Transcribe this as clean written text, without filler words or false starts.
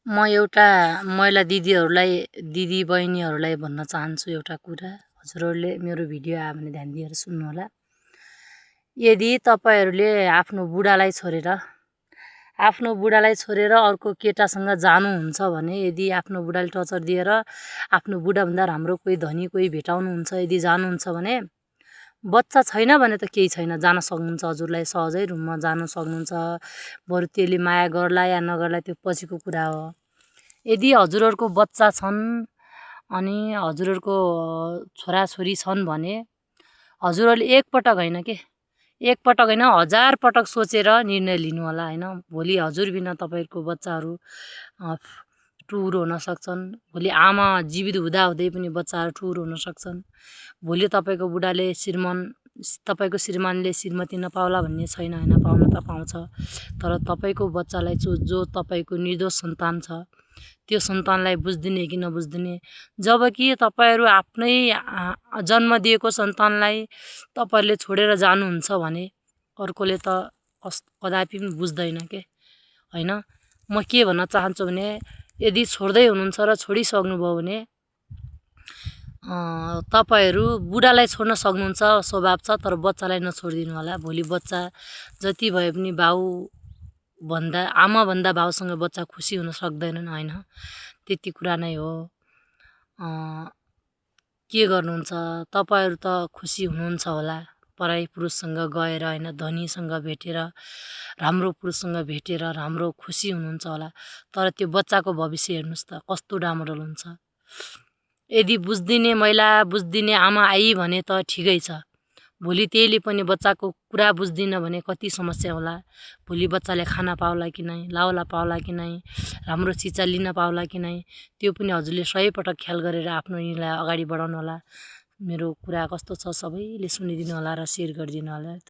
म एउटा महिला दिदी बहिनीहरूलाई भन्न चाहन्छु एउटा कुरा। हजुरहरूले मेरो भिडियो आयो भने ध्यान दिएर सुन्नुहोला। यदि तपाईहरूले आफ्नो बुढालाई छोडेर अर्को केटासँग जानुहुन्छ भने, यदि आफ्नो बुढाले टर्चर दिएर आफ्नो बुढाभन्दा राम्रो कोही धनी कोही भेटाउनुहुन्छ, यदि जानुहुन्छ भने, बच्चा छैन भने त केही छैन, जान सक्नुहुन्छ। हजुरलाई सहजै रुममा जान सक्नुहुन्छ। बरु त्यसले माया गर्ला या नगर्ला त्यो पछिको कुरा हो। यदि हजुरहरूको बच्चा छन् अनि हजुरहरूको छोराछोरी छन् भने हजुरहरूले एकपटक होइन, 1000 पटक सोचेर निर्णय लिनु होला हैन। भोलि हजुर बिना तपाईहरुको बच्चाहरू टुहुरो हुन सक्छन्। भोलि आमा जीवित हुँदाहुँदै पनि बच्चाहरू टुहुरो हुन सक्छन्। भोलि तपाईको बुढाले तपाईको श्रीमानले श्रीमती नपाउला भन्ने छैन हैन, पाउन त पाउँछ। तर तपाईको बच्चालाई जो तपाईको निर्दोष सन्तान छ, त्यो सन्तानलाई बुझ्दिने कि नबुझ्दिने। जबकि तपाईहरु आफ्नै जन्म दिएको सन्तानलाई तपाईहरुले छोडेर जानुहुन्छ भने अर्कोले त कदापि पनि बुझ्दैन के हैन। म के भन्न चाहन्छु भने, यदि छोड्दै हुनुहुन्छ र छोडिसक्नुभयो भने तपाईहरु बुढालाई छोड्न सक्नुहुन्छ, स्वभाव छ, तर बच्चालाई नछोडिदिनु होला। भोलि बच्चा जति भए पनि आमा भन्दा बाउसँग बच्चा खुसी हुन सक्दैनन् हैन। त्यति कुरा नै हो। के गर्नुहुन्छ, तपाईहरु त खुसी हुनुहुन्छ होला पराई पुरुषसँग गएर हैन, धनीसँग भेटेर, राम्रो पुरुषसँग भेटेर राम्रो खुसी हुनुहुन्छ होला। तर त्यो बच्चाको भविष्य हेर्नुस् त कस्तो डामरल हुन्छ। यदि बुझ्दिने महिला, बुझ्दिने आमा आई भने त ठिकै छ। भोलि त्यसले पनि बच्चाको कुरा बुझ्दिन भने कति समस्या होला। भोलि बच्चाले खाना पाउला कि नै, लाउला पाउला कि नै, राम्रो शिक्षा लिन पाउला कि नै, त्यो पनि हजुरले 100 पटक ख्याल गरेर आफ्नो निर्णय अगाडि बढाउनु होला। मेरो कुरा कस्तो छ सबैले सुनिदिनु होला र शेयर गरिदिनु होला।